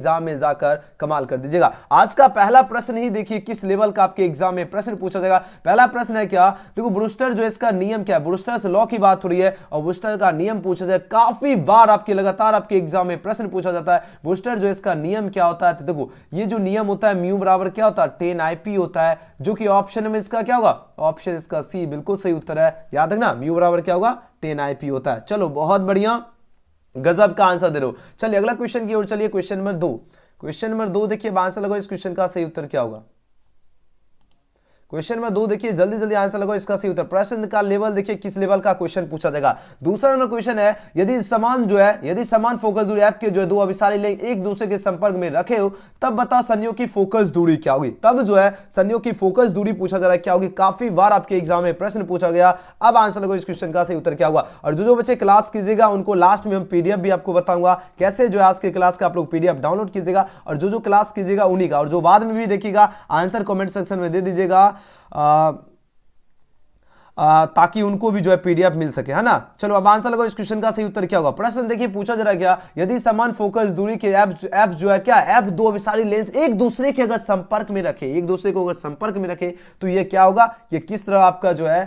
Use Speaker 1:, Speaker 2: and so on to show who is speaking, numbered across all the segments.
Speaker 1: Exam में जाकर कमाल कर दीजिएगा। आज का पहला प्रश्न ही देखिए किस लेवल का आपके एग्जाम में प्रश्न पूछा जाएगा। पहला प्रश्न है क्या, देखो ब्रूस्टर जो इसका नियम क्या है, ब्रूस्टर्स लॉ की बात हो रही है और ब्रूस्टर का नियम पूछा जाए। काफी बार आपके लगातार आपके एग्जाम में प्रश्न पूछा जाता है, ब्रूस्टर जो इसका नियम क्या होता है। तो देखो ये जो नियम होता है म्यू बराबर क्या होता है 10 IP होता है, जो कि ऑप्शन में इसका क्या होगा, ऑप्शन इसका सी बिल्कुल सही उत्तर है। याद रखना म्यू बराबर क्या होगा 10 IP होता है। चलो बहुत बढ़िया, गजब का आंसर दे रहे हो। चलिए अगला क्वेश्चन की ओर चलिए। क्वेश्चन नंबर 2, क्वेश्चन नंबर 2 देखिए आंसर लगाओ। इस क्वेश्चन का सही उत्तर क्या होगा। क्वेश्चन नंबर 2 देखिए जल्दी जल्दी आंसर लगाओ इसका सही उत्तर। प्रश्न का लेवल देखिए किस लेवल का क्वेश्चन पूछा जाएगा। दूसरा नंबर क्वेश्चन है, यदि समान फोकस दूरी ऐप के जो है दो अभिसारी लेंस एक दूसरे के संपर्क में रखे हो तब बताओ संयोग की फोकस दूरी क्या होगी। तब जो है संयोग की फोकस दूरी पूछा जा रहा है क्या होगी। काफी बार आपके एग्जाम में प्रश्न पूछा गया। अब आंसर लगाओ इस क्वेश्चन का सही उत्तर क्या होगा। और जो बच्चे क्लास कीजिएगा उनको लास्ट में हम PDF भी आपको बताऊंगा कैसे जो है आज के क्लास का आप लोग PDF डाउनलोड कीजिएगा। और जो क्लास कीजिएगा उन्हीं का, और जो बाद में भी देखिएगा आंसर कमेंट सेक्शन में दे दीजिएगा ताकि उनको भी जो है PDF मिल सके, है ना। चलो अब आंसर लगाओ इस क्वेश्चन का सही उत्तर क्या होगा। प्रश्न देखिए पूछा जा रहा है क्या, यदि समान फोकस दूरी के ऐप जो है क्या, ऐप दो अभिसारी लेंस एक दूसरे के अगर संपर्क में रखे, एक दूसरे को अगर संपर्क में रखे तो ये क्या होगा, ये किस तरह आपका जो है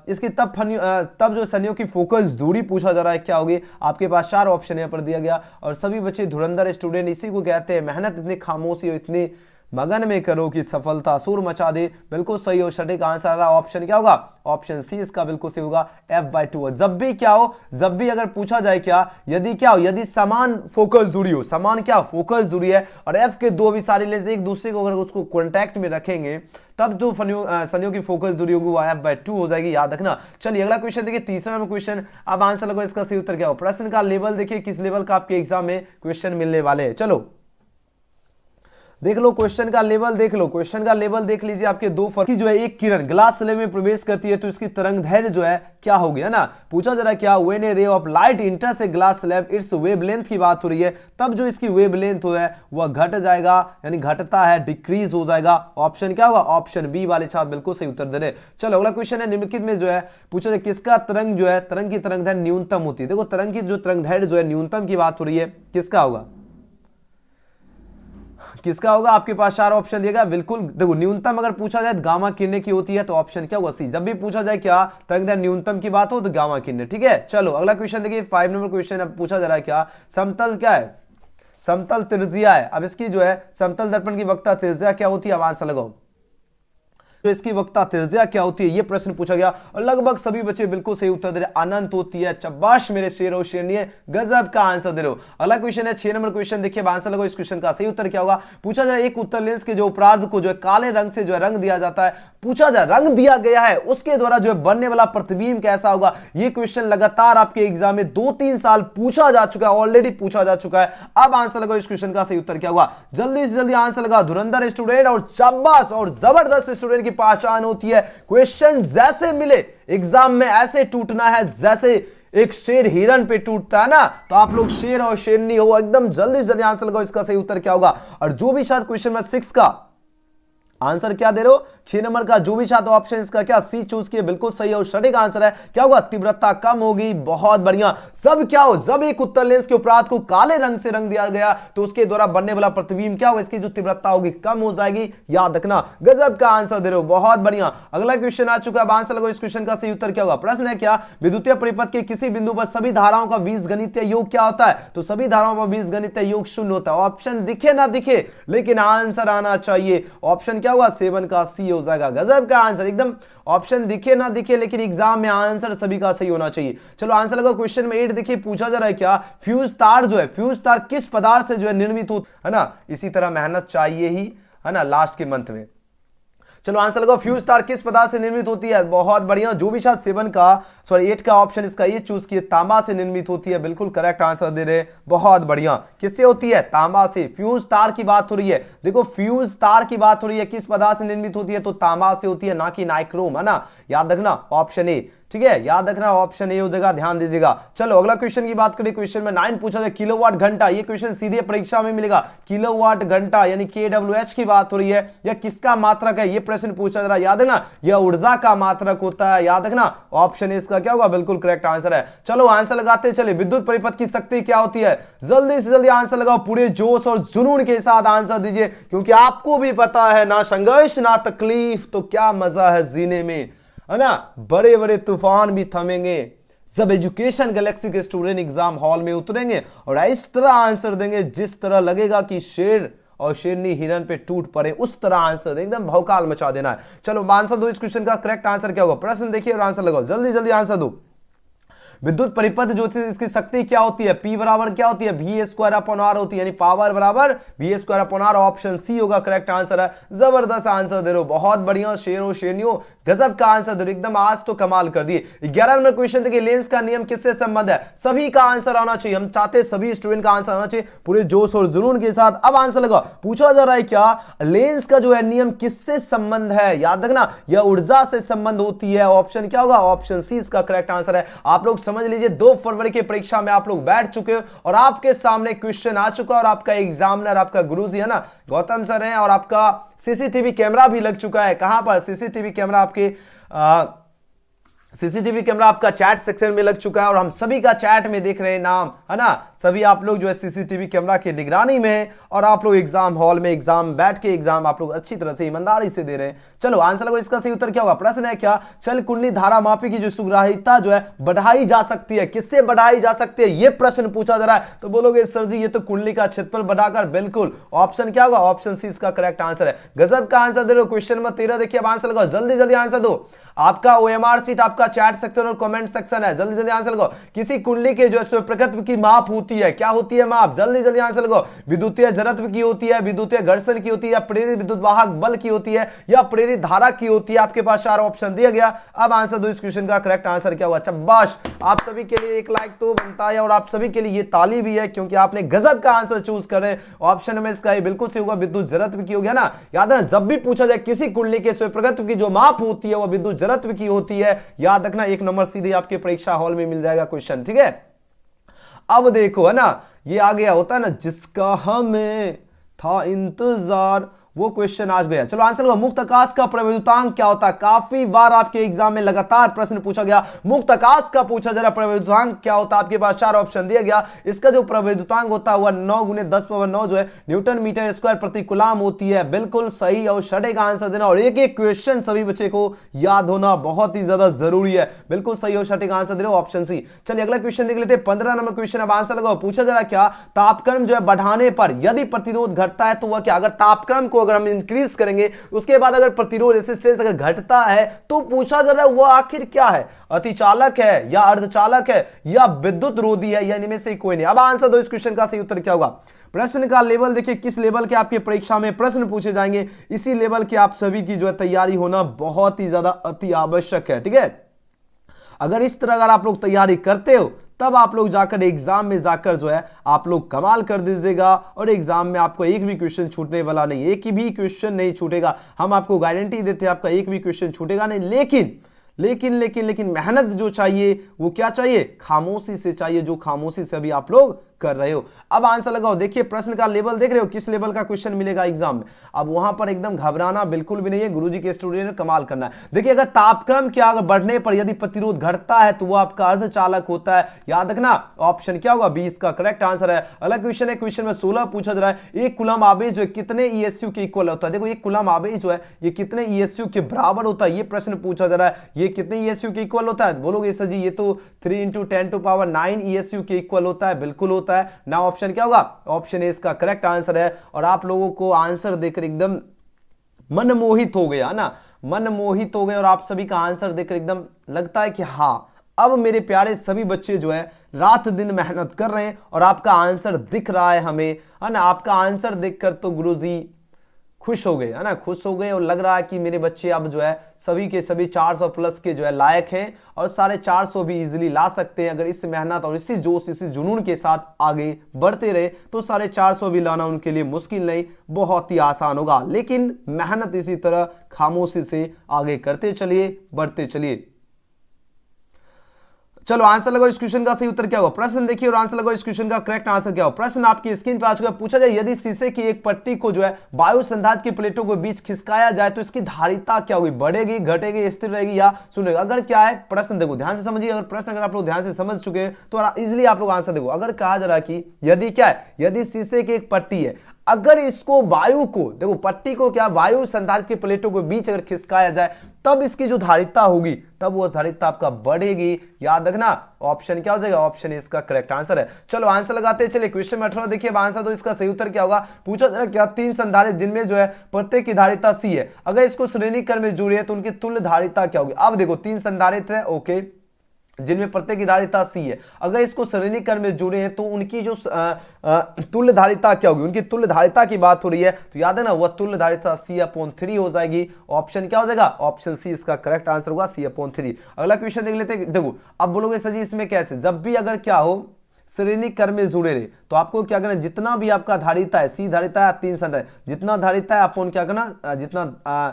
Speaker 1: इसकी तब जो संयोग की फोकस दूरी पूछा जा रहा है क्या होगी। आपके पास 4 ऑप्शन यहाँ पर दिया गया और सभी बच्चे धुरंधर स्टूडेंट इसी को कहते हैं, मेहनत इतनी खामोशी और इतनी मगन में करो कि सफलता सुर मचा दे। बिल्कुल सही हो, सटीक आंसर आ रहा ऑप्शन क्या होगा, ऑप्शन सी इसका बिल्कुल सही होगा F/2। जब भी क्या हो, जब भी अगर पूछा जाए क्या, यदि क्या हो, यदि समान फोकस दूरी हो, समान क्या फोकस दूरी है और F के दो अभिसारी लेंस एक दूसरे को अगर उसको कॉन्टैक्ट में रखेंगे तब जो संयोग की फोकस दूरी होगी वो F/2 हो जाएगी, याद रखना। चलिए अगला क्वेश्चन देखिए, तीसरा नंबर क्वेश्चन। अब आंसर लगो इसका सही उत्तर क्या हो। प्रश्न का लेवल देखिए किस लेवल का आपके एग्जाम में क्वेश्चन मिलने वाले हैं। चलो देख लो क्वेश्चन का लेवल, देख लो क्वेश्चन का लेवल देख लीजिए। आपके दो फर्क जो है, एक किरण ग्लास स्लैब में प्रवेश करती है तो इसकी तरंग दैर्घ्य जो है क्या होगी, है ना। पूछा जा रहा है क्या, when A ray of light इंटर्स a glass slab it's wavelength की बात हो रही है, तब जो इसकी वेवलेंथ है वह घट जाएगा, यानी घटता है, डिक्रीज हो जाएगा। ऑप्शन क्या होगा, ऑप्शन बी वाले छात्र बिल्कुल सही उत्तर दे रहे। चलो अगला क्वेश्चन है, निम्नलिखित में जो है पूछा जाए किसका तरंग जो है, तरंग की तरंग दैर्घ्य न्यूनतम होती है। देखो तरंग की जो तरंग दैर्घ्य जो है न्यूनतम की बात हो रही है, किसका होगा, किसका होगा। आपके पास 4 ऑप्शन दिएगा। बिल्कुल देखो न्यूनतम अगर पूछा जाए गामा किरणें की होती है तो ऑप्शन क्या होगा, सी। जब भी पूछा जाए क्या तरंग दैर्घ्य न्यूनतम की बात हो तो गामा किरणें, ठीक है। चलो अगला क्वेश्चन देखिए 5 नंबर क्वेश्चन। अब पूछा जा रहा है क्या, समतल क्या है, समतल त्रिज्या है। अब इसकी जो है समतल दर्पण की वक्रता त्रिज्या क्या होती है। अब आंसर लगाओ तो इसकी वक्रता त्रिज्या क्या होती है, ये प्रश्न पूछा गया और लगभग सभी बच्चे बिल्कुल सही उत्तर दे रहे। अनंत होती है। शाबाश मेरे शेर और शेरनी, गजब का आंसर दे रहे हो। अगला क्वेश्चन है 6 नंबर क्वेश्चन देखिए। आंसर लगाओ इस क्वेश्चन का सही उत्तर क्या होगा। पूछा जाए एक उत्तर लेंस के जो उपरार्ध को जो है काले रंग से जो है रंग दिया जाता है, पूछा जाए रंग दिया गया है उसके द्वारा जो है बनने वाला प्रतिबिंब कैसा होगा। ये क्वेश्चन लगातार आपके एग्जाम में 2-3 साल पूछा जा चुका है, ऑलरेडी पूछा जा चुका है। अब आंसर लगाओ इस क्वेश्चन का सही उत्तर क्या होगा। जल्दी से जल्दी आंसर लगा। धुरंधर स्टूडेंट और शाबाश और जबरदस्त स्टूडेंट की पहचान होती है क्वेश्चन जैसे मिले एग्जाम में ऐसे टूटना है जैसे एक शेर हिरन पे टूटता है ना। तो आप लोग शेर और शेरनी हो, एकदम जल्दी से जल्दी आंसर लगाओ इसका सही उत्तर क्या होगा। और जो भी शायद क्वेश्चन नंबर 6 का आंसर क्या दे रहे हो, 6 नंबर का जो भी छात्र ऑप्शन इसका क्या सी चूज किए, बिल्कुल सही और सटीक आंसर है। क्या होगा, तीव्रता कम होगी। बहुत बढ़िया। सब क्या हो, जब एक उत्तर लेंस के उपरार्ध को काले रंग से रंग दिया गया तो उसके द्वारा बनने वाला प्रतिबिंब क्या होगा, इसकी जो तीव्रता होगी कम हो जाएगी, याद रखना। गजब का आंसर दे रहे हो, बहुत बढ़िया। अगला क्वेश्चन आ चुका है। आंसर लगाओ इस क्वेश्चन का सही उत्तर क्या होगा। प्रश्न है क्या, विद्युतीय परिपथ के किसी बिंदु पर सभी धाराओं का बीजगणितीय योग क्या होता है। तो सभी धाराओं पर बीजगणितीय योग 0 होता है। ऑप्शन दिखे ना दिखे लेकिन आंसर आना चाहिए। ऑप्शन क्या होगा, 7 का सी हो जाएगा। गजब का आंसर, एकदम ऑप्शन दिखे ना दिखे लेकिन एग्जाम में आंसर सभी का सही होना चाहिए। चलो आंसर लगाओ क्वेश्चन में 8 देखिए। पूछा जा रहा है क्या, फ्यूज तार जो है, फ्यूज तार किस पदार्थ से जो है निर्मित हो, है ना। इसी तरह मेहनत चाहिए ही, है ना, लास्ट के मंथ में। चलो आंसर लगाओ, फ्यूज तार किस पदार्थ से निर्मित होती है। बहुत बढ़िया। जो भी शायद 8 का ऑप्शन इसका ये चूज किए, तांबा से निर्मित होती है। बिल्कुल करेक्ट आंसर दे रहे, बहुत बढ़िया। किससे होती है, तांबा से। फ्यूज तार की बात हो रही है, देखो फ्यूज तार की बात हो रही है, किस पदार्थ से निर्मित होती है तो तांबा से होती है, ना कि नाइक्रोम, है ना, याद रखना ऑप्शन ए। ठीक है, याद रखना ऑप्शन ए हो जाएगा, ध्यान दीजिएगा। चलो अगला क्वेश्चन की बात करें, क्वेश्चन में 9 पूछा जाए किलोवाट घंटा, ये क्वेश्चन सीधे परीक्षा में मिलेगा। किलोवाट घंटा यानी KWH की बात हो रही है, या किसका मात्रक है, ये प्रश्न पूछा जा रहा है, याद है ना, यह ऊर्जा का मात्रक होता है, याद रखना ऑप्शन ए इसका क्या होगा, बिल्कुल करेक्ट आंसर है। चलो आंसर लगाते चले, विद्युत परिपथ की शक्ति क्या होती है, जल्दी से जल्दी आंसर लगाओ, पूरे जोश और जुनून के साथ आंसर दीजिए, क्योंकि आपको भी पता है ना संघर्ष ना तकलीफ तो क्या मजा है जीने में, है ना, बड़े बड़े तूफान भी थमेंगे जब एजुकेशन गैलेक्सी के स्टूडेंट एग्जाम हॉल में उतरेंगे और इस तरह आंसर देंगे जिस तरह लगेगा कि शेर और शेरनी हिरन पे टूट पड़े, उस तरह आंसर दे, एकदम भौकाल मचा देना है। चलो आंसर दो, इस क्वेश्चन का करेक्ट आंसर क्या होगा, प्रश्न देखिए और आंसर लगाओ, जल्दी जल्दी आंसर दो। विद्युत परिपथ जो थी इसकी शक्ति क्या होती है, P बराबर क्या होती है, V² होती है, यानी पावर बराबर V², ऑप्शन सी होगा करेक्ट आंसर है। जबरदस्त आंसर दे रहे हो, बहुत बढ़िया, शेरों शेरनियों गजब का आंसर दे रहे हो, एकदम आज तो कमाल कर दिए। 11 नंबर क्वेश्चन देखिए, लेंस का नियम किससे संबंध है, सभी का आंसर आना चाहिए, हम चाहते सभी स्टूडेंट का आंसर आना चाहिए पूरे जोश और जुनून के साथ। अब आंसर लगा, पूछा जा रहा है क्या लेंस का जो है नियम किससे संबंध है, याद रखना यह ऊर्जा से संबंध होती है, ऑप्शन क्या होगा, ऑप्शन सी इसका करेक्ट आंसर है। आप लोग समझ लीजिए 2 फरवरी की परीक्षा में आप लोग बैठ चुके हो और आपके सामने क्वेश्चन आ चुका और आपका एग्जामिनर आपका गुरुजी है ना गौतम सर है, और आपका सीसीटीवी कैमरा भी लग चुका है। कहां पर सीसीटीवी कैमरा, आपके सीसीटीवी कैमरा आपका चैट सेक्शन में लग चुका है और हम सभी का चैट में देख रहे हैं नाम, है ना, सभी आप लोग जो है सीसीटीवी कैमरा की निगरानी में है और आप लोग एग्जाम हॉल में एग्जाम बैठ के एग्जाम आप लोग अच्छी तरह से ईमानदारी से दे रहे हैं। चलो आंसर लगो, इसका सही उत्तर क्या होगा, प्रश्न है क्या चल कुंडली धारा मापी की जो सुग्राह्यता जो है बढ़ाई जा सकती है, किससे बढ़ाई जा सकती है, ये प्रश्न पूछा जा रहा है। तो बोलोगे सर जी ये तो कुंडली का क्षेत्रफल बढ़ाकर, बिल्कुल ऑप्शन क्या होगा, ऑप्शन सी इसका करेक्ट आंसर है। गजब का आंसर दे रहे हो। क्वेश्चन नंबर 13 देखिए, अब आंसर लगाओ, जल्दी जल्दी आंसर दो। आपका OMR सीट आपका चैट सेक्शन और कमेंट सेक्शन है, जल्दी जल्दी आंसर लगाओ। किसी कुंडली के जो है प्रकृति की माप होती है, क्या होती है माप, जल्दी जल्दी आंसर लगाओ। विद्युतीय जड़त्व की होती है, विद्युतीय घर्षण की होती है, या प्रेरित विद्युत वाहक बल की होती है, या प्रेरित धारा की होती है। आपके पास 4 ऑप्शन दिया गया। अब आंसर दो, इस क्वेश्चन का करेक्ट आंसर क्या होगा। शाबाश, आप सभी के लिए 1 लाइक तो बनता है और आप सभी के लिए ये ताली भी है क्योंकि आपने गजब का आंसर चूज करे। ऑप्शन में इसका बिल्कुल सही होगा, विद्युत जड़त्व की हो गया ना। याद है जब भी पूछा जाए किसी कुंडली के प्रकृति की जो माप होती है वो विद्युत जड़त्व की होती है, याद रखना 1 नंबर सीधे आपके परीक्षा हॉल में मिल जाएगा क्वेश्चन, ठीक है। अब देखो है ना, ये आ गया होता है ना जिसका हमें था इंतजार, वो क्वेश्चन आज गया। चलो आंसर होगा, मुक्त आकाश का प्रविद्युतांक क्या होता है। काफी बार आपके एग्जाम में लगातार प्रश्न पूछा गया, मुक्त आकाश का पूछा जा रहा प्रविद्युतांक क्या होता है। आपके पास 4 ऑप्शन दिया गया। इसका जो प्रविद्युतांक होता है वह 9 × 10⁻9 जो है न्यूटन मीटर स्क्वायर प्रति कूलम होती है। बिल्कुल सही और सटे का आंसर देना और एक एक क्वेश्चन सभी बच्चे को याद होना बहुत ही ज्यादा जरूरी है। बिल्कुल सही और सटे का आंसर दे रहे हो, ऑप्शन सी। चलिए अगला क्वेश्चन देख लेते हैं, 15 नंबर क्वेश्चन। अब आंसर लगाओ, पूछा जा रहा क्या तापक्रम जो है बढ़ाने पर यदि प्रतिरोध घटता है तो वह क्या, अगर तापक्रम को अगर हम इंक्रीज करेंगे उसके बाद अगर प्रतिरोध रेजिस्टेंस अगर घटता है तो पूछा जा रहा है वो आखिर क्या है, अतिचालक है या अर्धचालक है या विद्युत रोधी है या इनमें से कोई नहीं। अब आंसर दो, इस क्वेश्चन का सही उत्तर क्या होगा। प्रश्न का लेवल देखिए, किस लेवल के आपके परीक्षा में प्रश्न पूछे जाएंगे, इसी लेवल की आप सभी की जो है तैयारी होना बहुत ही ज्यादा अति आवश्यक है, ठीक है। अगर इस तरह अगर आप लोग तैयारी करते हो तब आप लोग जाकर एग्जाम में जाकर जो है आप लोग कमाल कर दीजिएगा और एग्जाम में आपको एक भी क्वेश्चन छूटने वाला नहीं, एक भी क्वेश्चन नहीं छूटेगा। हम आपको गारंटी देते हैं आपका एक भी क्वेश्चन छूटेगा नहीं। लेकिन मेहनत जो चाहिए वो क्या चाहिए, खामोशी से चाहिए, जो खामोशी से अभी आप लोग कर रहे हो। अब आंसर लगाओ, देखिए प्रश्न का लेवल देख रहे हो, किस लेवल का क्वेश्चन मिलेगा एग्जाम में। अब वहां पर एकदम घबराना बिल्कुल भी नहीं है, गुरुजी के स्टूडेंट ने कमाल करना है। देखिए अगर तापक्रम के अगर बढ़ने पर यदि प्रतिरोध घटता है तो वो आपका अर्धचालक होता है। याद रखना ऑप्शन क्या होगा, 20 का करेक्ट आंसर है। अलग क्वेश्चन है, क्वेश्चन में 16 पूछा जा रहा है, 1 कूलम आवेश जो है कितने ESU के इक्वल होता है। देखो 1 कूलम आवेश जो है ये कितने ESU के बराबर होता है, ये प्रश्न पूछा जा रहा है। ये कितने ESU के इक्वल होता है, बोलोगे सर जी ये तो 3 × 10⁹ ESU के इक्वल होता है। बिल्कुल होता है ना। ऑप्शन क्या होगा, ऑप्शन ए इसका करेक्ट आंसर है। और आप लोगों को आंसर देखकर एकदम मनमोहित हो गया ना, मनमोहित हो गए और आप सभी का आंसर देखकर एकदम लगता है कि हाँ अब मेरे प्यारे सभी बच्चे जो है रात दिन मेहनत कर रहे हैं और आपका आंसर दिख रहा है हमें, है ना। आपका आंसर देखकर तो गुरुजी खुश हो गए, है ना, खुश हो गए और लग रहा है कि मेरे बच्चे अब जो है सभी के सभी 400 प्लस के जो है लायक हैं और 450 भी इजीली ला सकते हैं। अगर इस मेहनत और इसी जोश इसी जुनून के साथ आगे बढ़ते रहे तो 450 भी लाना उनके लिए मुश्किल नहीं, बहुत ही आसान होगा। लेकिन मेहनत इसी तरह खामोशी से आगे करते चलिए, बढ़ते चलिए। चलो आंसर लगाओ इस क्वेश्चन का सही उत्तर क्या होगा। प्रश्न देखिए और आंसर लगाओ इस क्वेश्चन का करेक्ट आंसर क्या होगा। प्रश्न आपकी स्क्रीन पर आ चुका है। पूछा जाए यदि शीशे की एक पट्टी को जो है वायु संधारित्र की प्लेटों के बीच खिसकाया जाए तो इसकी धारिता क्या होगी, बढ़ेगी, घटेगी, स्थिर रहेगी या शून्य। अगर क्या है प्रश्न देखो ध्यान से समझिए। अगर प्रश्न अगर आप लोग ध्यान से समझ चुके हैं तो इजिली आप लोग आंसर देखो। अगर कहा जा रहा है कि यदि क्या है, यदि शीशे की एक पट्टी है, अगर इसको वायु को देखो पट्टी को क्या वायु संधारित्र की प्लेटों के बीच अगर खिसकाया जाए तब इसकी जो धारिता होगी तब वो धारिता आपका बढ़ेगी। याद रखना ऑप्शन क्या हो जाएगा, ऑप्शन इसका करेक्ट आंसर है। चलो आंसर लगाते हैं। चलिए क्वेश्चन में 18 देखिए आंसर तो इसका सही उत्तर क्या होगा। पूछा जा रहा क्या तीन संधारित्र जिनमें जो है प्रत्येक की धारिता सी है, अगर इसको श्रेणी क्रम में जोड़िए तो उनकी तुल्य धारिता क्या होगी। अब देखो तीन संधारित्र है ओके जिनमें प्रत्येक की धारिता सी है, अगर इसको श्रेणी क्रम में जोड़े हैं तो उनकी जो तुल्य धारिता क्या होगी, उनकी तुल्य धारिता की बात हो रही है तो याद है ना वह तुल्य धारिता C/3 हो जाएगी। ऑप्शन क्या हो जाएगा, ऑप्शन सी इसका करेक्ट आंसर होगा C/3। अगला क्वेश्चन देख लेते हैं। देखो अब बोलोगे सर जी इसमें कैसे, जब भी अगर क्या हो श्रेणी क्रम में जुड़े रहे तो आपको क्या करना, जितना भी आपका धारिता है सी धारिता है तीन संधारित्र, जितना धारिता है अपन क्या करना, जितना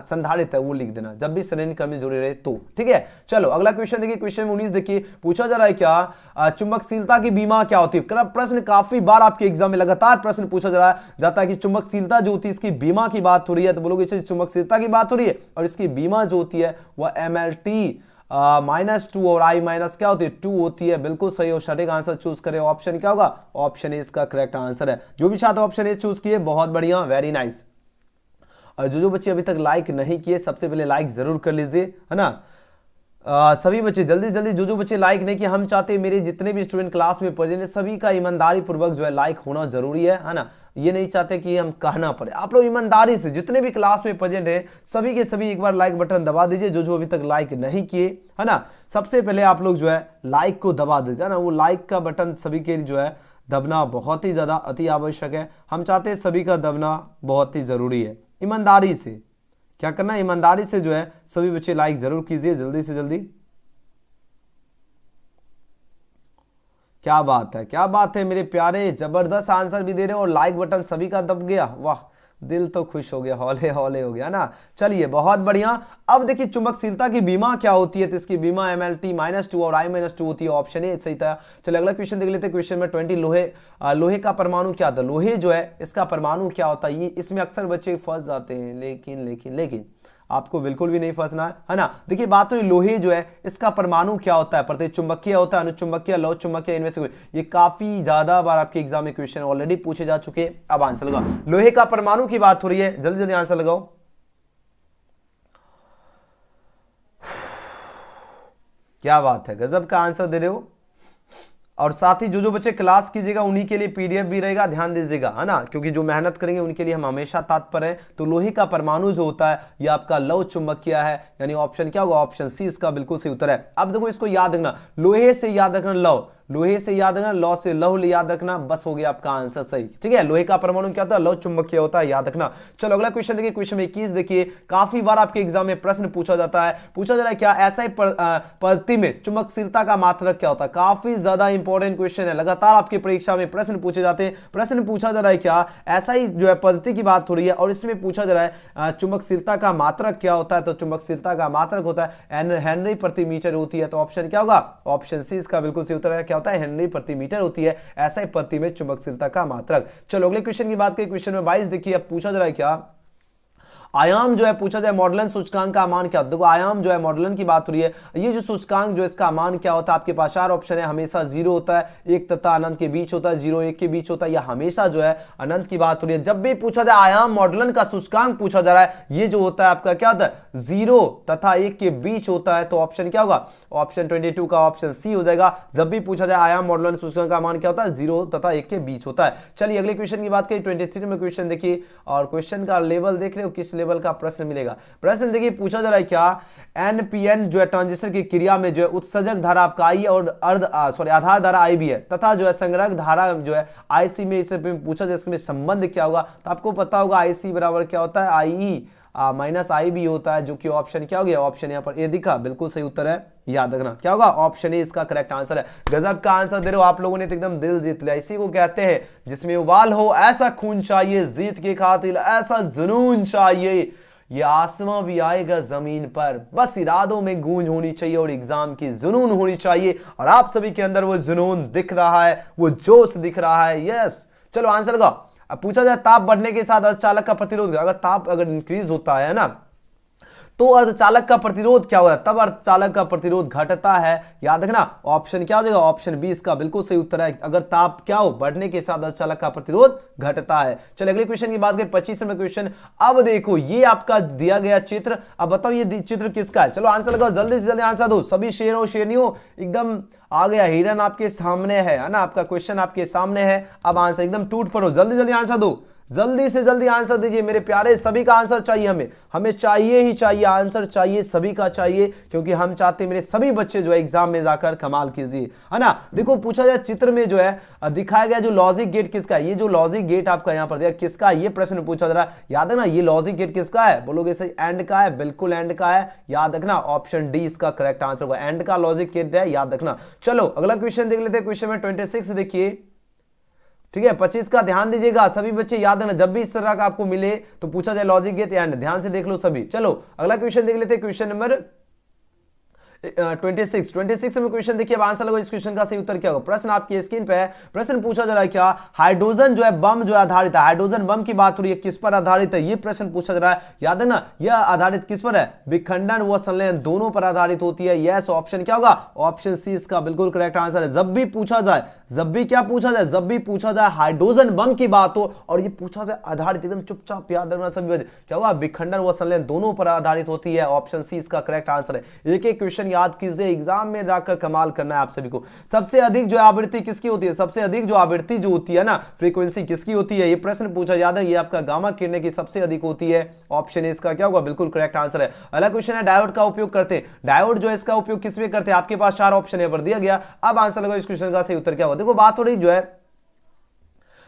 Speaker 1: संधारित्र है वो लिख देना जब भी श्रेणी क्रम में जुड़े रहे तो ठीक है। चलो अगला क्वेश्चन देखिए। क्वेश्चन 19 देखिए पूछा जा रहा है क्या चुंबकशीलता की बीमा क्या होती है। प्रश्न काफी बार आपके एग्जाम में लगातार प्रश्न पूछा जाता है कि चुंबकशीलता जो होती है इसकी बीमा की बात हो रही है तो बोलोगे चुंबकशीलता की बात हो रही है और इसकी बीमा जो होती है वह MLT -2 और I माइनस क्या होती है 2 होती है। बिल्कुल सही और सटीक आंसर चूज करें। ऑप्शन क्या होगा, ऑप्शन ए इसका करेक्ट आंसर है। जो भी छात्र ऑप्शन ए चूज किए बहुत बढ़िया, वेरी नाइस। और जो बच्चे अभी तक लाइक नहीं किए सबसे पहले लाइक जरूर कर लीजिए है ना। सभी बच्चे जल्दी जल्दी जो बच्चे लाइक नहीं किए, हम चाहते हैं मेरे जितने भी स्टूडेंट क्लास में प्रेजेंट है सभी का ईमानदारी पूर्वक जो है लाइक होना जरूरी है ना। ये नहीं चाहते कि हम कहना पड़े, आप लोग ईमानदारी से जितने भी क्लास में प्रेजेंट है सभी के सभी एक बार लाइक बटन दबा दीजिए। जो अभी तक लाइक नहीं किए है ना, सबसे पहले आप लोग जो है लाइक को दबा दीजिए ना। वो लाइक का बटन सभी के लिए जो है दबना बहुत ही ज्यादा अति आवश्यक है। हम चाहते हैं सभी का दबना बहुत ही जरूरी है। ईमानदारी से क्या करना, ईमानदारी से जो है सभी बच्चे लाइक जरूर कीजिए जल्दी से जल्दी। क्या बात है, क्या बात है मेरे प्यारे, जबरदस्त आंसर भी दे रहे हो और लाइक बटन सभी का दब गया, वाह दिल तो खुश हो गया, हौले हौले हो गया ना। चलिए बहुत बढ़िया। अब देखिए चुंबकशीलता की बीमा क्या होती है तो इसकी बीमा MLT -2 और I -2 होती है। ऑप्शन ए सही था। चलिए अगला क्वेश्चन देख लेते हैं। क्वेश्चन में 20 लोहे का परमाणु क्या था। लोहे जो है इसका परमाणु क्या होता है, ये इसमें अक्सर बच्चे फंस जाते हैं लेकिन आपको बिल्कुल भी नहीं फंसना है ना। देखिए बात तो लोहे जो है इसका परमाणु क्या होता है, प्रतिचुंबकीय चुंबकीय होता है, अनुचुंबकीय, लौह चुंबकीय, इनमें से कोई। ये काफी ज्यादा बार आपके एग्जाम में क्वेश्चन ऑलरेडी पूछे जा चुके। अब आंसर लगाओ। लोहे का परमाणु की बात हो रही है, जल्दी जल्दी आंसर लगाओ। क्या बात है, गजब का आंसर दे रहे हो। और साथ ही जो बच्चे क्लास कीजिएगा उन्हीं के लिए PDF भी रहेगा, ध्यान दीजिएगा है ना, क्योंकि जो मेहनत करेंगे उनके लिए हम हमेशा तत्पर हैं। तो लोहे का परमाणु जो होता है ये आपका लौह चुंबकीय है, यानी ऑप्शन क्या होगा, ऑप्शन सी इसका बिल्कुल सही उत्तर है। अब देखो इसको याद रखना, लोहे से याद रखना लौह, लोहे से याद रखना, लौ से लौह याद रखना, बस हो गया आपका आंसर सही। ठीक है, लोहे का परमाणु क्या होता है, लौह चुंबकीय होता है, याद रखना। चलो अगला क्वेश्चन देखिए। क्वेश्चन 21 देखिए, काफी बार आपके एग्जाम में प्रश्न पूछा जाता है, पूछा जा रहा है क्या ऐसा पद्धति में चुंबकशीलता का मात्रक क्या होता है। काफी ज्यादा इंपॉर्टेंट क्वेश्चन है, लगातार आपकी परीक्षा में प्रश्न पूछे जाते हैं। प्रश्न पूछा जा रहा है क्या ऐसा ही जो है पद्धति की बात हो रही है और इसमें पूछा जा रहा है चुंबकशीलता का मात्रक क्या होता है। तो चुंबकशीलता का मात्रक होता है हेनरी प्रति मीटर होती है। तो ऑप्शन क्या होगा, ऑप्शन सी इसका बिल्कुल सही उत्तर है। क्या होता है, हेनरी प्रति मीटर होती है ऐसा ही पद्धति में चुंबकशीलता का मात्रक। चलो अगले क्वेश्चन की बात करें। क्वेश्चन में 22 देखिए, अब पूछा जा रहा है क्या आयाम जो है पूछा जाए मॉडलन सूचकांक का मान क्या होता है। देखो आयाम जो है मॉडलन की बात हो रही है, ये जो सूचकांक जो इसका मान क्या होता है, आपके पास 4 ऑप्शन है। हमेशा 0 होता है, 1 तथा अनंत के बीच होता है, 0 1 के बीच होता है, या हमेशा जो है अनंत की बात हो रही है। जब भी पूछा जाए आयाम मॉडलन का सूचकांक पूछा जा रहा है, ये जो होता है आपका क्या होता है 0 तथा 1 के बीच होता है। तो ऑप्शन क्या होगा, ऑप्शन 22 का ऑप्शन सी हो जाएगा। जब भी पूछा जाए आयाम मॉडलन सूचकांक का मान क्या होता है, 0 तथा 1 के बीच होता है। चलिए अगले क्वेश्चन की बात करें। 23 में क्वेश्चन देखिए, और क्वेश्चन का लेवल देख रहे हो, किस लेवल का प्रश्न मिलेगा। प्रश्न देखिए, पूछा जा रहा है क्या NPN जो है ट्रांजिस्टर की क्रिया में जो है उत्सर्जक धारा आपका I और आधार धारा I भी है, तथा जो है संग्राहक धारा जो है IC में, इसे पूछा जाए इसमें संबंध क्या होगा। तो आपको पता होगा IC बराबर क्या होता है, IE माइनस I भी होता है, जो कि ऑप्शन क्या हो गया, ऑप्शन यहाँ पर ए दिखा, बिल्कुल सही उत्तर है, याद रखना क्या होगा, ऑप्शन ए इसका करेक्ट आंसर है। गजब का आंसर दे रहे हो आप लोगों ने, तो एकदम दिल जीत लिया। इसी को कहते हैं जिसमें उबाल हो ऐसा खून चाहिए, जीत के खातिर ऐसा जुनून चाहिए, ये आसमां भी आएगा जमीन पर, बस इरादों में गूंज होनी चाहिए और एग्जाम की जुनून होनी चाहिए, और आप सभी के अंदर वो जुनून दिख रहा है, वो जोश दिख रहा है। यस, चलो आंसर लगाओ। अब पूछा जाए ताप बढ़ने के साथ अर्धचालक का प्रतिरोध, अगर ताप अगर इंक्रीज होता है ना तो अर्धचालक का प्रतिरोध क्या होता है, तब अर्धचालक का प्रतिरोध घटता है। याद रखना ऑप्शन क्या हो जाएगा, ऑप्शन बी इसका बिल्कुल सही उत्तर है। अगर ताप क्या हो, बढ़ने के साथ अर्धचालक का प्रतिरोध घटता है। चलिए अगले क्वेश्चन की बात करें, 25 नंबर क्वेश्चन। अब देखो ये आपका दिया गया चित्र, अब बताओ ये चित्र किसका है। चलो आंसर लगाओ, जल्दी से जल्दी आंसर दो। सभी शेर हो शेरनी हो, एकदम आ गया, हिरन आपके सामने है ना, आपका क्वेश्चन आपके सामने है। अब आंसर एकदम टूट पड़ो, जल्दी जल्दी आंसर दो, जल्दी से जल्दी आंसर दीजिए मेरे प्यारे। सभी का आंसर चाहिए, हमें चाहिए ही चाहिए, आंसर चाहिए, सभी का चाहिए, क्योंकि हम चाहते हैं मेरे सभी बच्चे जो है एग्जाम में जाकर कमाल कीजिए, है ना। देखो पूछा जाए चित्र में जो है दिखाया गया जो लॉजिक गेट किसका है, ये जो लॉजिक गेट आपका यहाँ पर दिया किसका है, ये प्रश्न पूछा जा रहा है। याद है ना, ये लॉजिक गेट किसका है, बोलोगे सही एंड का है, बिल्कुल एंड का है। याद रखना ऑप्शन डी इसका करेक्ट आंसर होगा, एंड का लॉजिक गेट है, याद रखना। चलो अगला क्वेश्चन देख लेते हैं। क्वेश्चन में 26 देखिए, ठीक है। 25 का ध्यान दीजिएगा सभी बच्चे, याद है ना, जब भी इस तरह का आपको मिले तो पूछा जाए लॉजिक गेट एंड, ध्यान से देख लो सभी। चलो अगला क्वेश्चन देख लेते हैं, क्वेश्चन नंबर 26 में क्वेश्चन देखिए। अब आंसर लगाओ, इस क्वेश्चन का सही उत्तर क्या होगा। प्रश्न आपकी स्क्रीन पे है। प्रश्न पूछा जा रहा है क्या, हाइड्रोजन जो है बम जो आधारित है, हाइड्रोजन बम की बात हो रही है, किस पर आधारित है, ये प्रश्न पूछा जा रहा है। याद है ना, यह आधारित किस पर है, विखंडन व संलयन दोनों पर आधारित होती है। यस, ऑप्शन क्या होगा, ऑप्शन सी इसका बिल्कुल करेक्ट आंसर है। जब भी पूछा जाए, जब भी क्या पूछा जाए, जब भी पूछा जाए हाइड्रोजन बम की बात हो और ये पूछा जाए आधारित, एकदम चुपचाप याद रखना सभी बच्चे, क्या होगा, विखंडन व संलयन दोनों पर आधारित होती है। ऑप्शन सी इसका करेक्ट आंसर है। एक एक क्वेश्चन याद कीजिए, एग्जाम में जाकर कमाल करना है आप सभी को। सबसे अधिक जो आवृत्ति किसकी होती है, सबसे अधिक जो आवृत्ति जो होती है ना, फ्रीक्वेंसी किसकी होती है, ये प्रश्न पूछा जाता है। ये आपका गामा किरणें की सबसे अधिक होती है। ऑप्शन इसका क्या होगा, बिल्कुल करेक्ट आंसर है। अगला क्वेश्चन है, डायोड का उपयोग करते हैं, डायोड जो है इसका उपयोग किस में करते हैं, आपके पास 4 ऑप्शन है पर दिया गया। अब आंसर लगाओ, इस क्वेश्चन का सही उत्तर क्या होगा। देखो बात हो रही जो है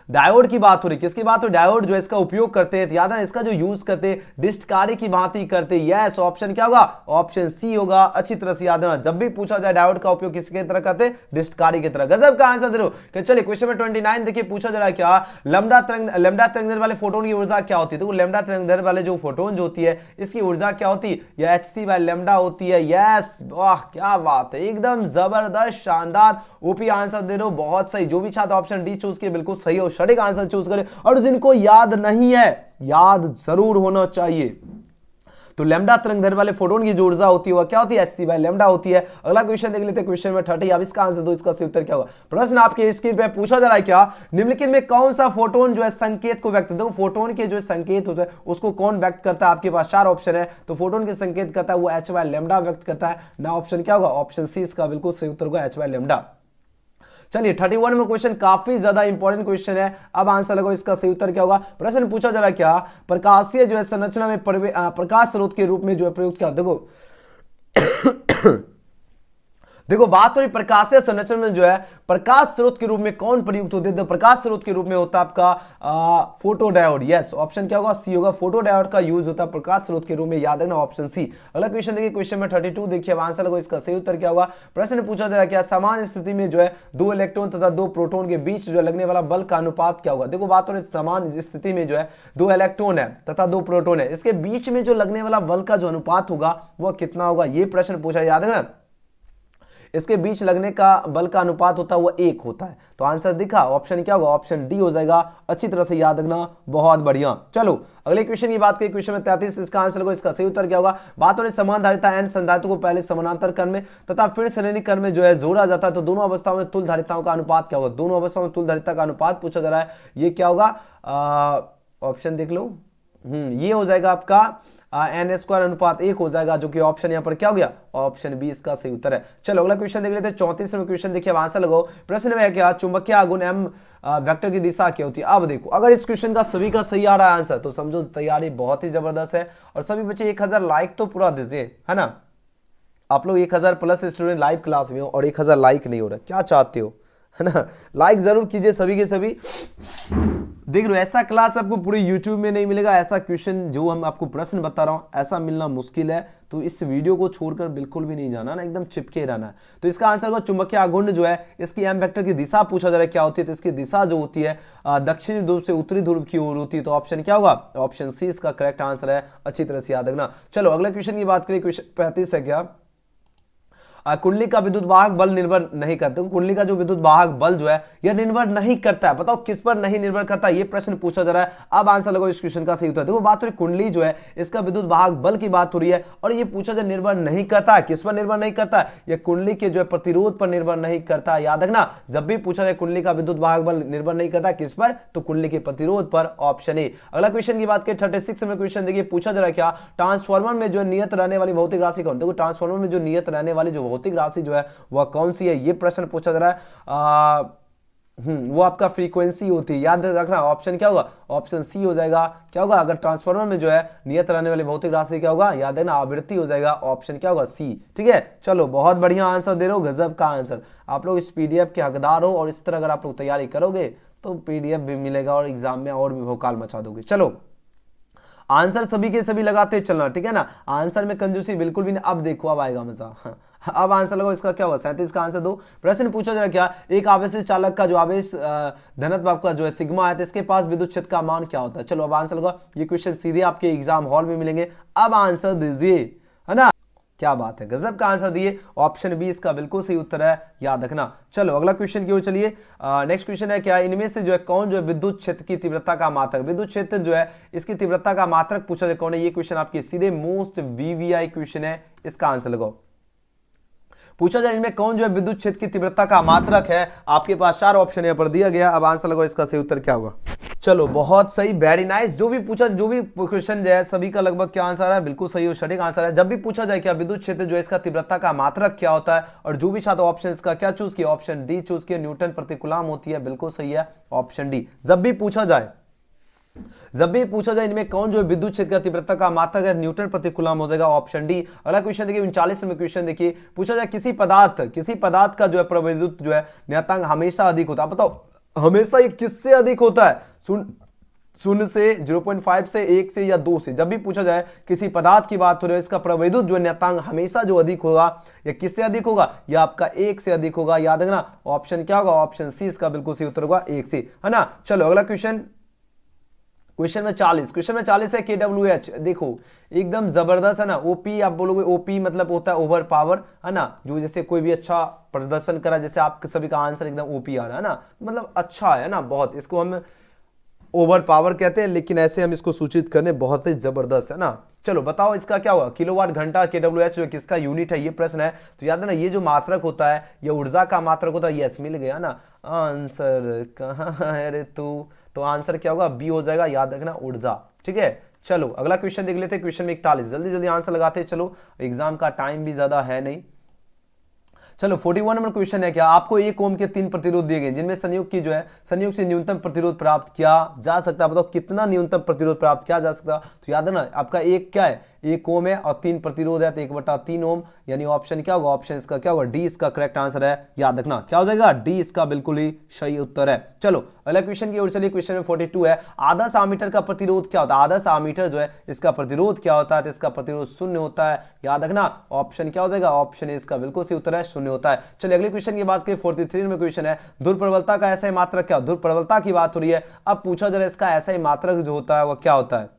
Speaker 1: डायोड की बात हो रही, किसकी बात हो, डायोड जो है इसका उपयोग करते हैं, याद है इसका जो यूज करते हैं डिस्टकारी की भांति करते हैं। यस, ऑप्शन क्या होगा, ऑप्शन सी होगा। अच्छी तरह से याद है, जब भी पूछा जाए डायोड का उपयोग किसके तरह करते हैं, डिस्टकारी की तरह। गजब का आंसर दे रहे हो। चलिए क्वेश्चन में 29 देखिए, पूछा जा रहा है क्या, लैम्डा तरंग वाले फोटोन की ऊर्जा क्या होती है। देखो लैम्डा तरंग वाले जो फोटोन जो होती है इसकी ऊर्जा क्या होती है, यह hc/λ होती है। यस, वाह क्या बात है, एकदम जबरदस्त शानदार ओपी आंसर दे रहे हो, बहुत सही। जो भी छात्र ऑप्शन डी चूज किए बिल्कुल सही हो, सटीक आंसर चूज करें। और जिनको याद नहीं है, याद जरूर होना चाहिए। तो लैम्डा तरंगदैर्घ्य वाले फोटोन की जो ऊर्जा होती है वह क्या होती है, hc/λ होती है। अगला क्वेश्चन देख लेते हैं, क्वेश्चन में 30। अब इसका आंसर दो, इसका सही उत्तर क्या होगा। प्रश्न आपके स्क्रीन पे पूछा जा रहा है क्या, निम्नलिखित में कौन सा फोटोन जो है संकेत को व्यक्त, देखो फोटोन के जो संकेत होता है उसको कौन व्यक्त करता है। आपके पास 4 ऑप्शन है, तो फोटोन के संकेत करता है वो h/λ व्यक्त करता है ना। ऑप्शन क्या होगा, ऑप्शन सी इसका बिल्कुल सही उत्तर होगा, h/λ। चलिए 31 में क्वेश्चन काफी ज्यादा इंपॉर्टेंट क्वेश्चन है। अब आंसर लगाओ, इसका सही उत्तर क्या होगा। प्रश्न पूछा जा रहा है क्या, प्रकाशीय जो है संरचना में प्रकाश स्रोत के रूप में जो है प्रयुक्त क्या, देखो देखो बात हो रही प्रकाशीय संरचना में जो है प्रकाश स्रोत के रूप में कौन प्रयुक्त होते हैं, तो प्रकाश स्रोत के रूप में होता है आपका फोटोडायोड। यस, ऑप्शन क्या होगा, सी होगा, फोटोडायोड का यूज होता है प्रकाश स्रोत के रूप में, याद रखना ऑप्शन सी। अगला क्वेश्चन देखिए, क्वेश्चन में 32 देखिए। अब आंसर लगो, इसका सही उत्तर क्या होगा। प्रश्न पूछा जा रहा है क्या, समान स्थिति में जो है 2 इलेक्ट्रॉन तथा 2 प्रोटॉन के बीच जो लगने वाला बल का अनुपात क्या होगा। देखो बात हो रही समान स्थिति में जो है 2 इलेक्ट्रॉन है तथा 2 प्रोटॉन है, इसके बीच में जो लगने वाला बल का जो अनुपात होगा वह कितना होगा, ये प्रश्न पूछा, याद है ना। इसके बीच लगने का बल का अनुपात होता है वो 1 होता है। तो आंसर दिखा, ऑप्शन क्या होगा, ऑप्शन डी हो जाएगा। अच्छी तरह से याद रखना, बहुत बढ़िया। चलो अगले क्वेश्चन की बात करें, क्वेश्चन में 33, इसका आंसर लगो, इसका सही उत्तर क्या होगा। बात हो रही समान धारिता एन संधारित्र को पहले समानांतर क्रम में तथा फिर श्रेणी क्रम में जो है जोड़ा जाता है, तो दोनों अवस्थाओं में तुल्य धारिताओं का अनुपात क्या होगा। दोनों अवस्थाओं में तुल्य धारिता का अनुपात पूछा जा रहा है, ये क्या होगा, ऑप्शन देख लो, ये हो जाएगा आपका n² अनुपात 1 हो जाएगा, जो कि ऑप्शन यहाँ पर क्या हो गया, ऑप्शन बी इसका सही उत्तर है। चलो अगला क्वेश्चन देख लेते हैं, 34 में क्वेश्चन देखिए। अब आंसर लगाओ। प्रश्न में है क्या, चुंबकीय आघूर्ण m वेक्टर की दिशा क्या होती है। अब देखो अगर इस क्वेश्चन का सभी का सही आ रहा है आंसर, तो समझो तैयारी बहुत ही जबरदस्त है। और सभी बच्चे 1000 लाइक तो पूरा दीजिए, है ना। आप लोग 1000 प्लस स्टूडेंट लाइव क्लास में हो और 1000 लाइक नहीं हो रहा, क्या चाहते हो, है ना। लाइक जरूर कीजिए सभी के सभी। देख लो ऐसा क्लास आपको पूरी यूट्यूब में नहीं मिलेगा, ऐसा क्वेश्चन जो हम आपको प्रश्न बता रहा हूं ऐसा मिलना मुश्किल है। तो इस वीडियो को छोड़कर बिल्कुल भी नहीं जाना ना, एकदम चिपके रहना है। तो इसका आंसर होगा चुंबकीय आघूर्ण जो है इसकी एम वेक्टर की दिशा पूछा जा रहा है क्या होती है, तो इसकी दिशा जो होती है दक्षिणी ध्रुव से उत्तरी ध्रुव की ओर होती है। तो ऑप्शन क्या होगा, ऑप्शन सी इसका करेक्ट आंसर है। अच्छी तरह से याद रखना। चलो अगला क्वेश्चन की बात करें, क्वेश्चन 35 है क्या, कुंडली का विद्युत वाहक बल निर्भर नहीं करता। तो कुंडली का जो विद्युत वाहक बल जो है यह निर्भर नहीं करता है। बताओ किस पर नहीं निर्भर करता है, ये प्रश्न पूछा जा रहा है। अब आंसर लगाओ इस क्वेश्चन का सही उत्तर। देखो बात हो रही कुंडली जो है इसका विद्युत वाहक बल की बात हो रही है और ये पूछा जाए निर्भर नहीं करता है। किस पर निर्भर नहीं करता है, यह कुंडली के जो है प्रतिरोध पर निर्भर नहीं करता है। याद रखना जब भी पूछा जाए कुंडली का विद्युत वाहक बल निर्भर नहीं करता किस पर, तो कुंडली के प्रतिरोध पर, ऑप्शन ए। अगला क्वेश्चन की बात करें 36 में क्वेश्चन देखिए पूछा जा रहा है क्या, ट्रांसफार्मर में जो नियत रहने वाली भौतिक राशि कौन। देखो ट्रांसफार्मर में जो नियत रहने वाली जो भौतिक राशि जो है वह कौन सी है, ये प्रश्न पूछा जा रहा है। वो आपका फ्रीक्वेंसी होती है। याद रखना ऑप्शन क्या होगा, ऑप्शन सी हो जाएगा। क्या होगा अगर ट्रांसफार्मर में जो है नियत रहने वाली भौतिक राशि क्या होगा, याद है ना आवृत्ति हो जाएगा। ऑप्शन क्या होगा, सी। ठीक है चलो बहुत बढ़िया आंसर दे रहे हो, गजब का आंसर। आप लोग इस पीडीएफ के हकदार हो और इस तरह अगर आप लोग तैयारी करोगे तो पीडीएफ भी मिलेगा और एग्जाम में और भी भौकाल मचा दोगे। चलो आंसर सभी के सभी लगाते चलना, ठीक है ना, आंसर में कंजूसी बिल्कुल भी नहीं। अब देखो अब आएगा मजा। अब आंसर लगाओ, इसका क्या होगा 37 का आंसर दो। प्रश्न पूछा जा रहा क्या, एक आवेशित चालक का जो आवेश धनत्व आपका जो है सिग्मा है, तो इसके पास विद्युत क्षेत्र का मान क्या होता है। चलो अब आंसर लगाओ, ये क्वेश्चन सीधे आपके एग्जाम हॉल में मिलेंगे। अब आंसर दीजिए, है ना, क्या बात है, गजब का आंसर दिए। ऑप्शन बी इसका बिल्कुल सही उत्तर है, याद रखना। चलो अगला क्वेश्चन की ओर चलिए। नेक्स्ट क्वेश्चन है क्या, इनमें से जो है कौन जो है विद्युत क्षेत्र की तीव्रता का मात्रक, विद्युत क्षेत्र जो है इसकी तीव्रता का मात्रक पूछा जाए कौन है। ये क्वेश्चन आपके सीधे मोस्ट वीवीआई क्वेश्चन है, इसका आंसर लगाओ। पूछा जाए इनमें कौन जो है विद्युत क्षेत्र की तीव्रता का मात्रक है। आपके पास 4 ऑप्शन यहाँ पर दिया गया। अब आंसर लगाओ, इसका सही उत्तर क्या होगा। चलो बहुत सही, वेरी नाइस। जो भी पूछा, जो भी क्वेश्चन जो है सभी का लगभग क्या आंसर है, बिल्कुल सही और सटीक आंसर है। जब भी पूछा जाए क्या विद्युत क्षेत्र जो है इसका तीव्रता का मात्रक क्या होता है, और जो भी छात्र ऑप्शन का क्या चूज किया, ऑप्शन डी चूज किया, न्यूटन प्रति कूलम होती है, बिल्कुल सही है ऑप्शन डी। जब भी पूछा जाए इनमें कौन जो है विद्युत क्षेत्र का तीव्रता का मात्रक है, न्यूटन प्रति कूलम हो जाएगा ऑप्शन डी। अगला क्वेश्चन देखिए 39वें क्वेश्चन देखिए, पूछा जाए किसी पदार्थ का जो है प्रविद्युत जो है नियतांक हमेशा अधिक होता है। बताओ हमेशा ये किससे अधिक होता है, 0 से 0.5 से 1 से या 2 से। जब भी पूछा जाए किसी पदार्थ की बात हो रही है, इसका प्रविद्युत जो नियतांक हमेशा जो अधिक होगा या किससे अधिक होगा, या आपका 1 से अधिक होगा। याद रखना ऑप्शन क्या होगा, ऑप्शन सी इसका बिल्कुल सही उत्तर होगा, 1 से, है ना। चलो अगला क्वेश्चन में 40 है KWH। देखो एकदम जबरदस्त है ना। ओपी आप बोलोगे, ओपी मतलब होता है ओवर पावर, है ना, जो जैसे कोई भी अच्छा प्रदर्शन करा, जैसे आप सभी का आंसर एकदम ओपी आ रहा है ना, मतलब अच्छा है ना बहुत, इसको हम ओवर पावर कहते हैं, लेकिन ऐसे हम इसको सूचित करने बहुत ही जबरदस्त है ना। चलो बताओ इसका क्या हुआ, किलोवाट घंटा KWH जो किसका यूनिट है, ये प्रश्न है। तो याद है ना ये जो मात्रक होता है ये ऊर्जा का मात्रक होता है। यस मिल गया ना आंसर, कहाँ है रे तू। तो आंसर क्या होगा, बी हो जाएगा, याद रखना ऊर्जा। ठीक है चलो अगला क्वेश्चन देख लेते हैं, क्वेश्चन में 41। जल्दी जल्दी आंसर लगाते हैं, चलो एग्जाम का टाइम भी ज्यादा है नहीं। चलो 41 नंबर क्वेश्चन है क्या, आपको 1 ओम के 3 प्रतिरोध दिए गए जिनमें संयोग की जो है संयोग से न्यूनतम प्रतिरोध प्राप्त किया जा सकता है। बताओ कितना न्यूनतम प्रतिरोध प्राप्त किया जा सकता। तो याद है ना आपका एक क्या है, 1 ओम है और 3 प्रतिरोध है, तो 1/3 ओम, यानी ऑप्शन क्या होगा, ऑप्शन इसका क्या होगा, डी इसका करेक्ट आंसर है। याद रखना क्या हो जाएगा, डी इसका बिल्कुल ही सही उत्तर है। चलो अगला क्वेश्चन की ओर चलिए, क्वेश्चन में 42 है, आदर्श आमीटर का प्रतिरोध क्या होता है। आदर्श आमीटर जो है इसका प्रतिरोध क्या होता है, तो इसका प्रतिरोध 0 होता है। याद रखना ऑप्शन क्या हो जाएगा, ऑप्शन इसका बिल्कुल सही उत्तर है, 0 होता है। चलिए अगले क्वेश्चन की बात करें, 43 में क्वेश्चन है, ध्रुव का ऐसा ही मात्रक क्या, ध्रुव प्रबलता की बात हो रही है। अब पूछा जा रहा है इसका ऐसा ही मात्रक जो होता है वह क्या होता है।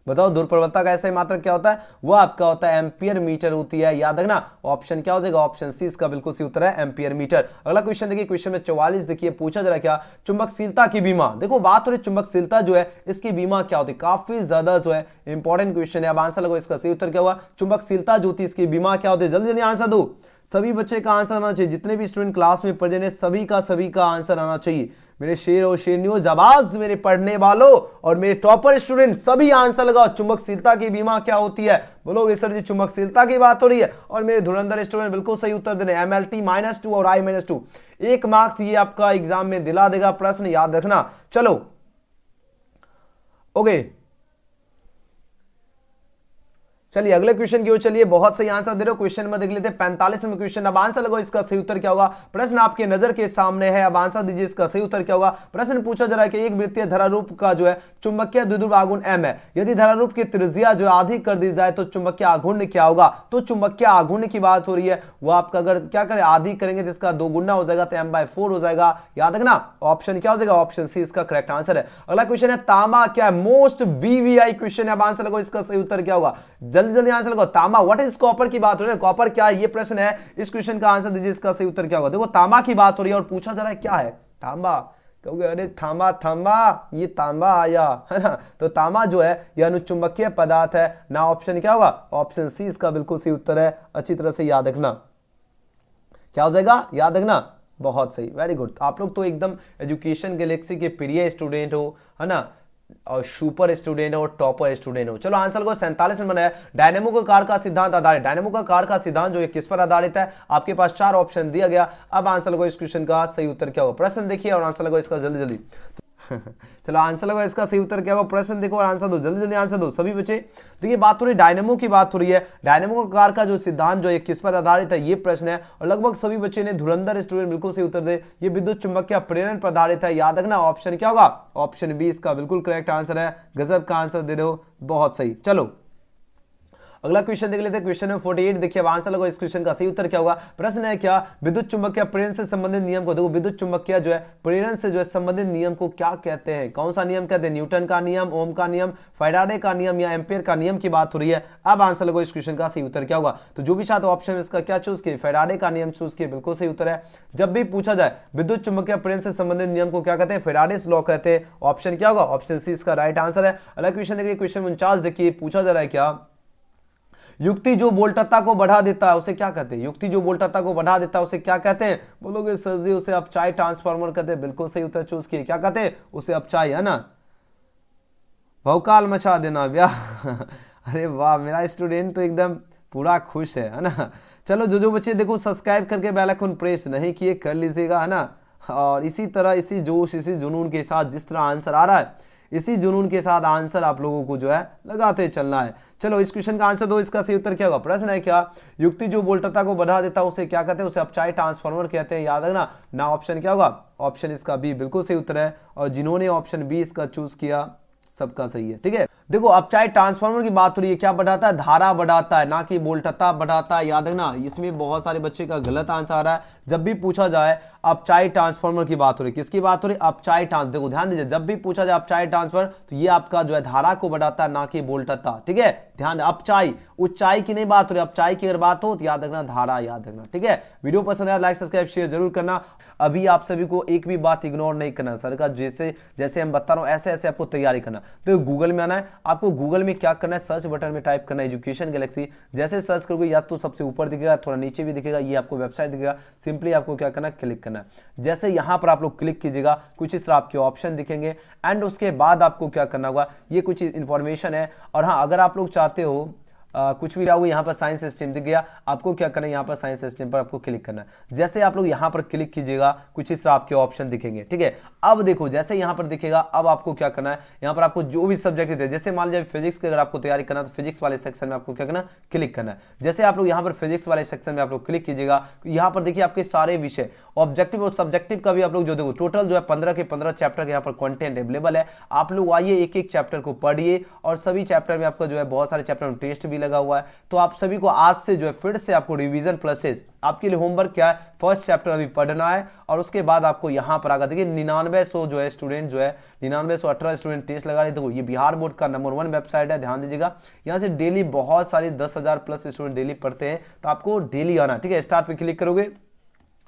Speaker 1: बताओ ध्रुव प्रबलता का ऐसा ही मात्रक क्या होता है, वो आपका होता है एम्पियर मीटर होती है। याद रखना ऑप्शन क्या हो जाएगा, ऑप्शन सी इसका बिल्कुल सही उत्तर है, एम्पियर मीटर। अगला क्वेश्चन देखिए, क्वेश्चन में 44 देखिए, पूछा जा रहा है क्या, चुंबकशीलता की बीमा। देखो बात हो रही चुंबकशीलता जो है इसकी बीमा क्या होती है, काफी ज्यादा जो है इंपॉर्टेंट क्वेश्चन है। अब आंसर लगो, इसका सही उत्तर क्या हुआ, चुंबकशीलता जो होती है इसकी बीमा क्या होती है। जल्दी जल्दी आंसर दो, सभी बच्चे का आंसर आना चाहिए, जितने भी स्टूडेंट क्लास में प्रेजेंट है सभी का आंसर आना चाहिए। मेरे शेर और शेरनियों, जाबाज मेरे पढ़ने वालों और मेरे टॉपर स्टूडेंट, सभी आंसर लगाओ। चुंबकशीलता की बीमा क्या होती है, बोलोगे सर जी चुंबकशीलता की बात हो रही है। और मेरे धुरंधर स्टूडेंट बिल्कुल सही उत्तर दे रहे हैं, MLT-2 और I-2। 1 मार्क्स ये आपका एग्जाम में दिला देगा, प्रश्न याद रखना। चलो ओके चलिए अगले क्वेश्चन की ओर चलिए, बहुत सही आंसर दे रहे हो। क्वेश्चन नंबर देख लेते हैं 45वां क्वेश्चन। अब आंसर लगाओ, इसका सही उत्तर क्या होगा। प्रश्न आपके नजर के सामने है, अब आंसर दीजिए इसका सही उत्तर क्या होगा। प्रश्न पूछा जा रहा है कि एक वृत्तीय धरारूप का जो है चुंबकीय द्विध्रुव आघूर्ण m है, यदि धरारूप की त्रिज्या जो आधी कर दी जाए तो चुंबकीय आघूर्ण क्या होगा। तो चुंबकीय आघूर्ण की बात हो रही है, वो आपका अगर क्या करें आधी करेंगे तो इसका 2 गुना हो जाएगा, तो m/4 हो जाएगा। याद रखना ऑप्शन क्या हो जाएगा, ऑप्शन सी इसका करेक्ट आंसर है। अगला क्वेश्चन है तांबा क्या है, मोस्ट वीवीआई क्वेश्चन है। अब आंसर लगाओ, इसका सही उत्तर क्या होगा। जल्दी जल्दी आंसर लगाओ। तांबा व्हाट इज कॉपर की बात हो रही है, कॉपर क्या है ये प्रश्न है। इस क्वेश्चन का आंसर दीजिए, इसका सही उत्तर क्या होगा। देखो तांबा की बात हो रही है और पूछा जा रहा है क्या है तांबा। कहोगे अरे थांबा थांबा ये तांबा आया है ना, तो तांबा जो है यह अनुचुंबकीय पदार्थ है ना। ऑप्शन क्या होगा, ऑप्शन सी इसका बिल्कुल सही उत्तर है। अच्छी तरह से याद रखना, क्या हो जाएगा, याद रखना। बहुत सही, वेरी गुड। आप लोग तो एकदम एजुकेशन गैलेक्सी के प्रिय स्टूडेंट हो, है ना, और सुपर स्टूडेंट हो, टॉपर स्टूडेंट हो। चलो आंसर को 47 नंबर है। डायनेमो का कार का सिद्धांत आधारित, डायनेमो का कार का सिद्धांत जो है किस पर आधारित है। आपके पास 4 ऑप्शन दिया गया। अब आंसर को इस क्वेश्चन का सही उत्तर क्या होगा। प्रश्न देखिए और आंसर लगो इसका जल्दी जल्दी। चलो आंसर लगा इसका सही उत्तर क्या होगा। प्रश्न देखो और आंसर दो, जल्दी जल्दी आंसर दो सभी बच्चे। देखिए बात हो रही है डायनेमो की, बात हो रही है डायनेमो कार का जो सिद्धांत जो है किस पर आधारित है, ये प्रश्न है। और लगभग सभी बच्चे ने धुरंधर स्टूडेंट बिल्कुल सही उत्तर दे, ये विद्युत चुंबकीय प्रेरण पर आधारित है। याद रखना ऑप्शन क्या होगा, ऑप्शन बी इसका बिल्कुल करेक्ट आंसर है। गजब का आंसर दे रहे हो, बहुत सही। चलो अगला क्वेश्चन देख लेते हैं। क्वेश्चन नंबर 48 देखिए, अब आंसर लगो इस क्वेश्चन का सही उत्तर क्या होगा। प्रश्न है क्या विद्युत चुंबकीय प्रेरण से संबंधित नियम को, देखो विद्युत चुंबकीय जो है प्रेरण से जो है संबंधित नियम को क्या कहते हैं। कौन सा नियम कहते हैं, न्यूटन का नियम, ओम का नियम, फैराडे का नियम या एम्पियर का नियम की बात हो रही है। अब आंसर लगो इस क्वेश्चन का सही उत्तर क्या होगा। तो जो भी छात्र ऑप्शन इसका क्या चूज किए, फैराडे का नियम चूज किए, बिल्कुल सही उत्तर है। जब भी पूछा जाए विद्युत चुंबकीय प्रेरण से संबंधित नियम को क्या कहते हैं, फैराडेस लॉ कहते हैं। ऑप्शन क्या होगा, ऑप्शन सी इसका राइट आंसर है। अगला क्वेश्चन देखिए, क्वेश्चन 49 देखिए, पूछा जा रहा है क्या युक्ति जो वोल्टता को बढ़ा देता है उसे क्या कहते हैं। युक्ति जो वोल्टता को बढ़ा देता है उसे क्या कहते हैं। बोलोगे सर जी उसे अपचाई ट्रांसफार्मर कहते हैं, बिल्कुल सही उत्तर चूज किए। क्या कहते हैं, उसे अपचाई, है ना। भौकाल मचा देना ब्याह। अरे वाह, मेरा स्टूडेंट तो एकदम पूरा खुश है ना। चलो जो बच्चे देखो सब्सक्राइब करके बेल आइकन प्रेस नहीं किए कर लीजिएगा, है ना। और इसी तरह इसी जोश इसी जुनून के साथ जिस तरह आंसर आ रहा है, इसी जुनून के साथ आंसर आप लोगों को जो है लगाते चलना है। चलो इस क्वेश्चन का आंसर दो, इसका सही उत्तर क्या होगा। प्रश्न है क्या युक्ति जो वोल्टता को बढ़ा देता है उसे क्या कहते हैं, उसे अपचाई ट्रांसफार्मर कहते हैं। याद रखना ना, ऑप्शन क्या होगा, ऑप्शन इसका बी बिल्कुल सही उत्तर है। और जिन्होंने ऑप्शन बी इसका चूज किया सबका सही है, ठीक है। देखो अपचाई ट्रांसफार्मर की बात हो रही है, क्या बढ़ाता है, धारा बढ़ाता है, ना कि वोल्टता बढ़ाता है। याद रखना इसमें बहुत सारे बच्चे का गलत आंसर आ रहा है। जब भी पूछा जाए अपचाई ट्रांसफार्मर की बात हो रही है, किसकी बात हो रही है, अपचाई ट्रांस, देखो ध्यान दीजिए, जब भी पूछा जाए अपचाई ट्रांसफर तो ये आपका जो है धारा को बढ़ाता है, ना कि वोल्टता, ठीक है। ध्यान दे, अपचाई ऊंचाई की नहीं बात हो रही, अपचाई की अगर बात हो तो याद रखना धारा, याद रखना, ठीक है। वीडियो पसंद आया लाइक सब्सक्राइब शेयर जरूर करना। अभी आप सभी को एक भी बात इग्नोर नहीं करना, सर का जैसे जैसे हम बता रहा हूं ऐसे ऐसे आपको तैयारी करना। तो गूगल में आना है, आपको गूगल में क्या करना है, सर्च बटन में टाइप करना है एजुकेशन गैलेक्सी। जैसे सर्च करोगे या तो सबसे ऊपर दिखेगा, थोड़ा नीचे भी दिखेगा, ये आपको वेबसाइट दिखेगा। सिंपली आपको क्या करना है, क्लिक करना है। जैसे यहां पर आप लोग क्लिक कीजिएगा, कुछ इस तरह आपके ऑप्शन दिखेंगे एंड उसके बाद आपको क्या करना होगा, ये कुछ इंफॉर्मेशन है। और हाँ, अगर आप लोग चाहते हो कुछ भी रहोगे, यहाँ पर साइंस सिस्टम दिख गया, आपको क्या करना है, यहाँ पर साइंस सिस्टम पर आपको क्लिक करना है। जैसे आप लोग यहाँ पर क्लिक कीजिएगा, कुछ इस तरह आपके ऑप्शन दिखेंगे, ठीक है। अब देखो जैसे यहाँ पर दिखेगा, अब आपको क्या करना है, यहाँ पर आपको जो भी सब्जेक्ट है, जैसे मान लीजिए फिजिक्स की अगर आपको तैयारी करना है तो फिजिक्स वाले सेक्शन में आपको क्या करना है, क्लिक करना है। जैसे आप लोग यहाँ पर फिजिक्स वाले सेक्शन में आप लोग क्लिक कीजिएगा, यहाँ पर देखिए आपके सारे विषय ऑब्जेक्टिव और सब्जेक्टिव का भी आप लोग जो देखो टोटल जो है 15 के 15 चैप्टर के यहाँ पर कंटेंट अवेलेबल है। आप लोग आइए एक एक चैप्टर को पढ़िए, और सभी चैप्टर में आपका जो है बहुत सारे चैप्टर में टेस्ट भी लगा हुआ है। तो आप सभी को आज से जो है फिर से आपको रिवीजन प्लस टेस्ट, आपके लिए होमवर्क क्या है, फर्स्ट चैप्टर अभी पढ़ना है और उसके बाद आपको यहाँ पर आकर देखिए 9900 जो है स्टूडेंट जो है 9918 स्टूडेंट टेस्ट लगा रहे। देखो ये बिहार बोर्ड का नंबर 1 वेबसाइट है, ध्यान दीजिएगा। यहाँ से डेली बहुत सारी 10,000 प्लस स्टूडेंट डेली पढ़ते हैं, तो आपको डेली आना, ठीक है। स्टार्ट पे क्लिक करोगे,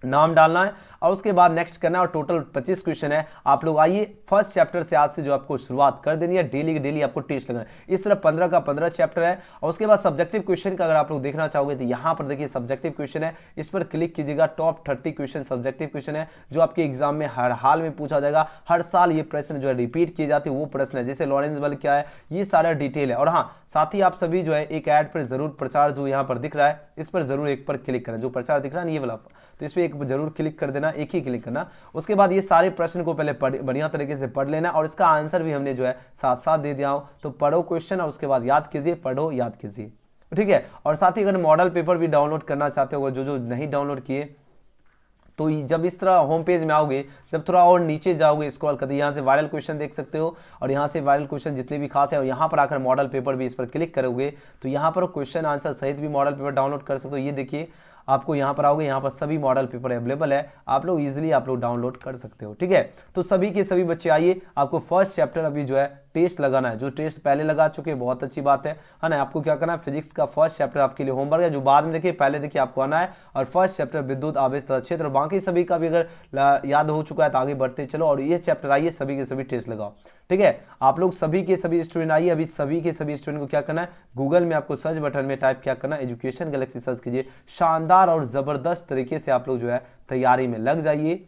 Speaker 1: नाम डालना है और उसके बाद नेक्स्ट करना है। और टोटल 25 क्वेश्चन है। आप लोग आइए फर्स्ट चैप्टर से आज से जो आपको शुरुआत कर देनी है, डेली डेली आपको टेस्ट लगना है। इस तरह 15 का 15 चैप्टर है। और उसके बाद सब्जेक्टिव क्वेश्चन का अगर आप लोग देखना चाहोगे तो यहाँ पर देखिए सब्जेक्टिव क्वेश्चन है, इस पर क्लिक कीजिएगा। टॉप 30 क्वेश्चन सब्जेक्टिव क्वेश्चन है जो आपके एग्जाम में हर हाल में पूछा जाएगा। हर साल ये प्रश्न जो है रिपीट किए जाते हैं, वो प्रश्न है। जैसे लॉरेंस बल क्या है, ये सारा डिटेल है। और हाँ, साथ ही आप सभी जो है एक ऐड पर जरूर प्रचार जो यहाँ पर दिख रहा है, इस पर जरूर एक पर क्लिक करना। जो प्रचार दिख रहा है ये वाला, तो इस पर एक जरूर क्लिक कर देना, एक ही क्लिक करना। उसके बाद ये सारे प्रश्न को पहले बढ़िया तरीके से पढ़ लेना, और इसका आंसर भी हमने जो है साथ साथ दे दिया हो। तो पढ़ो क्वेश्चन और उसके बाद याद कीजिए, पढ़ो याद कीजिए। ठीक है। और साथ ही अगर मॉडल पेपर भी डाउनलोड करना चाहते हो, जो जो नहीं डाउनलोड किए, तो जब इस तरह होम पेज में आओगे, जब थोड़ा और नीचे जाओगे स्क्रॉल करते, यहाँ से वायरल क्वेश्चन देख सकते हो, और यहाँ से वायरल क्वेश्चन जितने भी खास है, और यहाँ पर आकर मॉडल पेपर भी इस पर क्लिक करोगे तो यहाँ पर क्वेश्चन आंसर सहित भी मॉडल पेपर डाउनलोड कर सकते हो। ये देखिए आपको यहाँ पर आओगे, यहाँ पर सभी मॉडल पेपर अवेलेबल है, आप लोग इजीली आप लोग डाउनलोड कर सकते हो, ठीक है। तो सभी के सभी बच्चे आइए, आपको फर्स्ट चैप्टर अभी जो है टेस्ट लगाना है, जो टेस्ट पहले लगा चुके हैं बहुत अच्छी बात है ना। आपको क्या करना है, फिजिक्स का फर्स्ट चैप्टर आपके लिए होमवर्क है, जो बाद में देखिए, पहले देखिए आपको आना है, और फर्स्ट चैप्टर विद्युत आवेश तथा क्षेत्र, और बाकी सभी का भी अगर याद हो चुका है तो आगे बढ़ते चलो, और ये चैप्टर आइए सभी के सभी टेस्ट लगाओ, ठीक है। आप लोग सभी के सभी स्टूडेंट आइए, अभी सभी के सभी स्टूडेंट को क्या करना है, गूगल में आपको सर्च बटन में टाइप क्या करना है, एजुकेशन गैलेक्सी सर्च कीजिए, शानदार और जबरदस्त तरीके से आप लोग जो है तैयारी में लग जाइए।